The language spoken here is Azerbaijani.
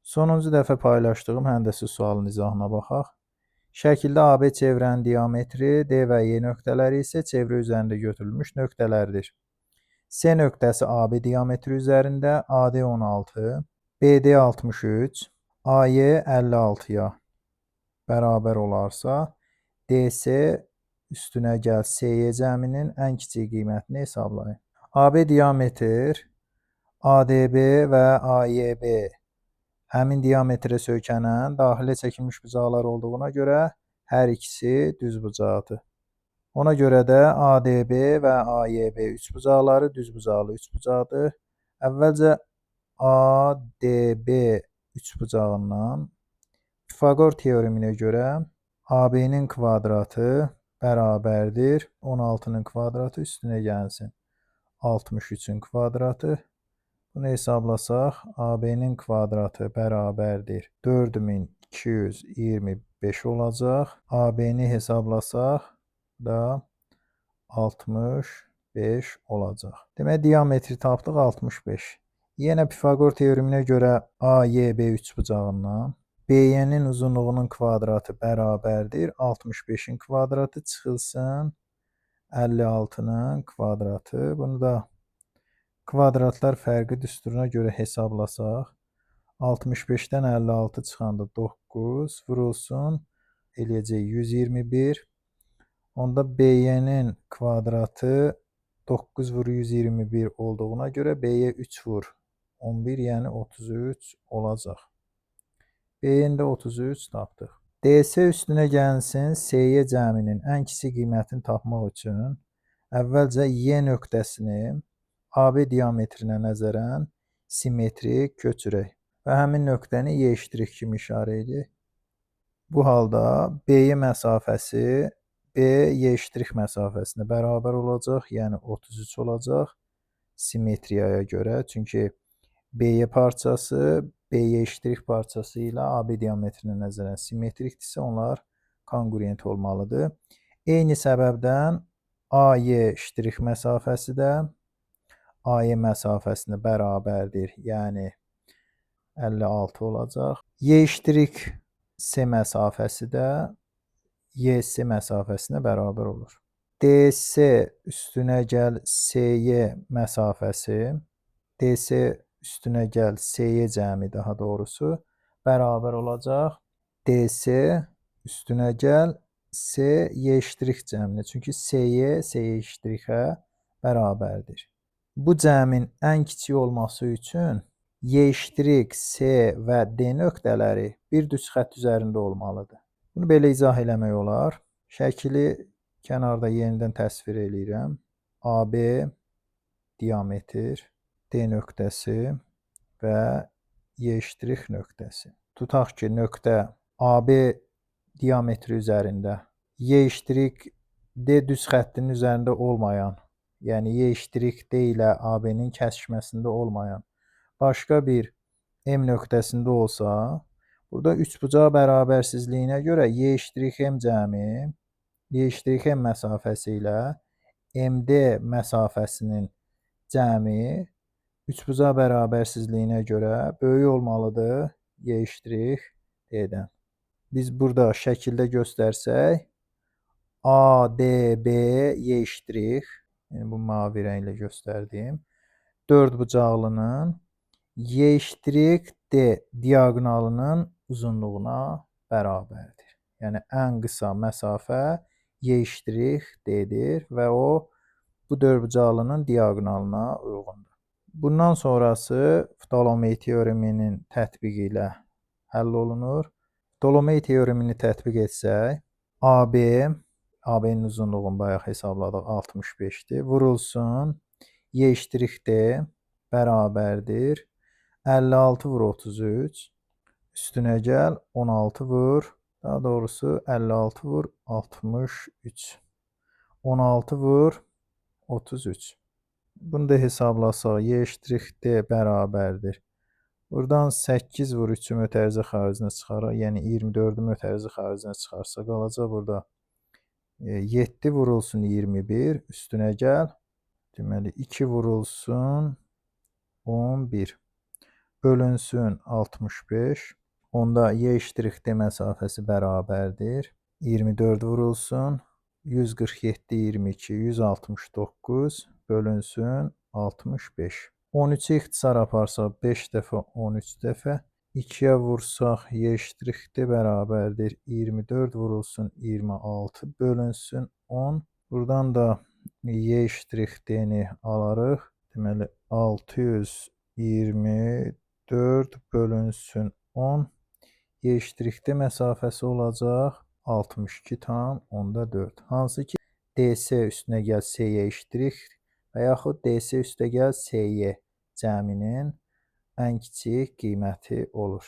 Sonuncu dəfə paylaşdığım həndəsi sualın izahına baxaq. Şəkildə AB çevrənin diametri, D və E nöqtələri isə çevrə üzərində götürülmüş nöqtələrdir. C nöqtəsi AB diametri üzərində AD 16, BD 63, AE 56-ya bərabər olarsa, DC üstünə gəl CE cəminin ən kiçik qiymətini hesablayın. AB diametr, ADB və AEB həmin diametrə söykənən daxilə çəkilmiş bucaqlar olduğuna görə hər ikisi düzbucaqdır. Ona görə də ADB və AEB üçbucaqları düzbucaqlı üçbucaqdır. Əvvəlcə ADB üçbucağından Pifaqor teoreminə görə AB-nin kvadratı bərabərdir 16-nın kvadratı üstünə gəlsin 63-ün kvadratı. Bunu hesablasaq, AB-nin kvadratı bərabərdir 4225 olacaq. AB-ni hesablasaq da 65 olacaq. Demək, diametri tapdıq 65. Yenə Pifaqor teoreminə görə AEB üçbucağından BY-nin uzunluğunun kvadratı bərabərdir 65-in kvadratı çıxılsın 56-nın kvadratı. Bunu da kvadratlar fərqi düsturuna görə hesablasaq, 65-dən 56 çıxanda 9 vurulsun, eləyəcək 121. Onda BY-nin kvadratı 9 vur 121 olduğuna görə BY 3 vur 11, yəni 33 olacaq. BY-ni də 33 tapdıq. DC üstünə gəlsin, CY cəminin ən kiçik qiymətini tapmaq üçün əvvəlcə Y nöqtəsini AB diametrinə nəzərən simmetrik köçürək və həmin nöqtəni Y' kimi işarə edək. Bu halda BY məsafəsi BY' məsafəsinə bərabər olacaq, yəni 33 olacaq simmetriyaya görə. Çünki BY parçası BY' parçası ilə AB diametrinə nəzərən simmetrikdirsə, onlar konqruent olmalıdır. Eyni səbəbdən AY' məsafəsi də AY məsafəsinə bərabərdir, yəni 56 olacaq. Y' məsafəsi də YS məsafəsinə bərabər olur. DC üstünə gəl CY məsafəsi, DC üstünə gəl CY cəmi daha doğrusu bərabər olacaq. DC üstünə gəl CY' cəminə, çünki CY CY'-ə bərabərdir. Bu cəmin ən kiçik olması üçün Y', C və D nöqtələri bir düz xətt üzərində olmalıdır. Bunu belə izah eləmək olar. Şəkili kənarda yenidən təsvir eləyirəm. AB diametr, D nöqtəsi və Y' nöqtəsi. Tutaq ki, nöqtə AB diametri üzərində Y' D düz xəttinin üzərində olmayan, yəni Y' D ilə AB-nin kəsişməsində olmayan başqa bir M nöqtəsində olsa, burada üçbucaq bərabərsizliyinə görə Y'-M cəmi Y'-M məsafəsi ilə MD məsafəsinin cəmi üçbucaq bərabərsizliyinə görə böyük olmalıdır Y' D-dən. Biz burada şəkildə göstərsək, ADB Y', yəni bu mavi rənglə göstərdiyim dördbucaqlının Y' D diaqonalının uzunluğuna bərabərdir. Yəni ən qısa məsafə Y' D-dir və o bu dördbucaqlının diaqonalına uyğundur. Bundan sonrası Ptolomey teoreminin tətbiqi ilə həll olunur. Ptolomey teoremini tətbiq etsək, AB-nin uzunluğunu bayaq hesabladıq 65-dir. Vurulsun Y' D bərabərdir 56 vur 33 üstünə gəl 16 vur, daha doğrusu 56 vur 63 16 vur 33. Bunu da hesablasaq Y' D bərabərdir. Buradan 8 vur 3-ü mötərizə xaricinə çıxaraq, yəni 24-ü mötərizə xaricinə çıxarsa qalacaq burada 7 vurulsun 21 üstünə gəl. Deməli 2 vurulsun 11. bölünsün 65. Onda y eşittir d məsafəsi bərabərdir. 24 vurulsun. 147, 22, 169 bölünsün 65. 13-ü ixtisar aparsaq 5 dəfə 13 dəfə. 2-yə vursaq y eşittir d bərabərdir. 24 vurulsun 26 bölünsün 10. Buradan da y eşittir d-ni alarıq. Deməli 624 bölünsün 10. Y eşittir d məsafəsi olacaq 62,4. Hansı ki DS üstünə gəl SY eşitdir və yaxud DS üstə gəl SY cəminin ən kiçik qiyməti olur.